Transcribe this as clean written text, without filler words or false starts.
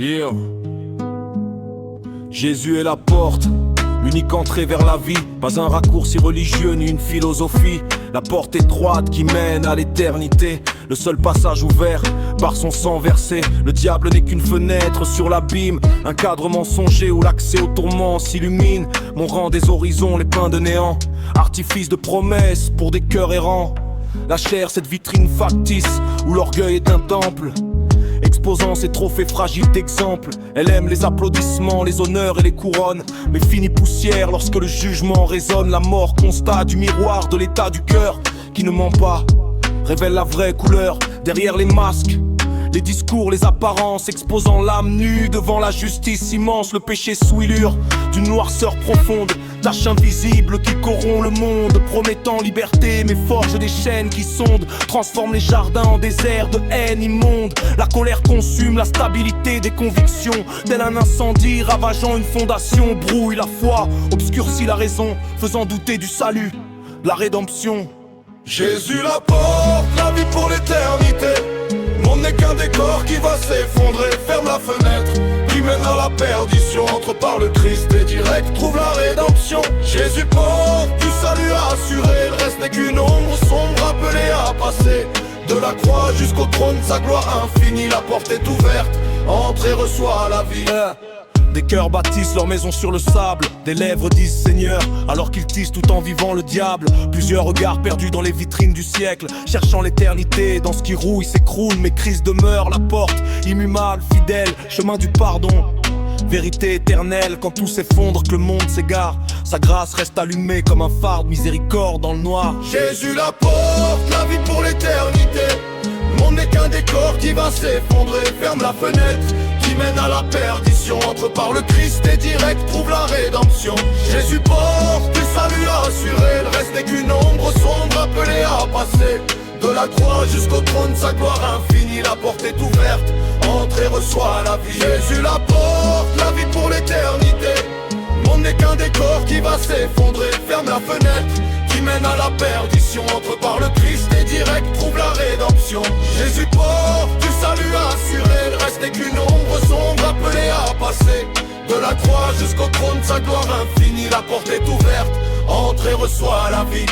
Yeah. Jésus est la porte, l'unique entrée vers la vie. Pas un raccourci religieux ni une philosophie. La porte étroite qui mène à l'éternité. Le seul passage ouvert par son sang versé. Le diable n'est qu'une fenêtre sur l'abîme, un cadre mensonger où l'accès au tourment s'illumine. Mon rang des horizons, les peints de néant. Artifice de promesses pour des cœurs errants. La chair, cette vitrine factice où l'orgueil est un temple, exposant ses trophées fragiles d'exemple. Elle aime les applaudissements, les honneurs et les couronnes, mais finit poussière lorsque le jugement résonne. La mort, constat du miroir de l'état du cœur qui ne ment pas, révèle la vraie couleur derrière les masques. Les discours, les apparences, exposant l'âme nue devant la justice immense. Le péché souillure d'une noirceur profonde, tache invisible qui corrompt le monde, promettant liberté mais forge des chaînes qui sondent, transforme les jardins en déserts de haine immonde. La colère consume la stabilité des convictions, tel un incendie ravageant une fondation. Brouille la foi, obscurcit la raison, faisant douter du salut, de la rédemption. Jésus la porte, la vie pour l'éternité. Le monde n'est qu'un décor qui va s'effondrer. Ferme la fenêtre qui mène à la perdition. Entre par le Christ et direct trouve la rédemption. Jésus porte du salut assuré. Le reste n'est qu'une ombre sombre appelée à passer. De la croix jusqu'au trône de sa gloire infinie. La porte est ouverte, entre et reçoit la vie. Des cœurs bâtissent leur maison sur le sable. Des lèvres disent Seigneur, alors qu'ils tissent tout en vivant le diable. Plusieurs regards perdus dans les vitrines du siècle, cherchant l'éternité dans ce qui rouille, s'écroule. Mais Christ demeure la porte, immuable, fidèle, chemin du pardon. Vérité éternelle quand tout s'effondre, que le monde s'égare. Sa grâce reste allumée comme un phare de miséricorde dans le noir. Jésus la porte, la vie pour l'éternité. Le monde n'est qu'un décor qui va s'effondrer. Ferme la fenêtre qui mène à la perdition. Entre par le Christ et direct trouve la rédemption. Jésus porte du salut assuré. Le reste n'est qu'une ombre sombre appelée à passer. De la croix jusqu'au trône, sa gloire infinie. La porte est ouverte, entre et reçoit la vie. Jésus la porte, la vie pour l'éternité. Le monde n'est qu'un décor qui va s'effondrer. Ferme la fenêtre qui mène à la perdition. Entre par le Christ et direct trouve la rédemption. Jésus porte du salut assuré. Le reste n'est qu'une ombre sombre appelée à passer. De la croix jusqu'au trône, sa gloire infinie. La porte est ouverte, entre et reçoit la vie.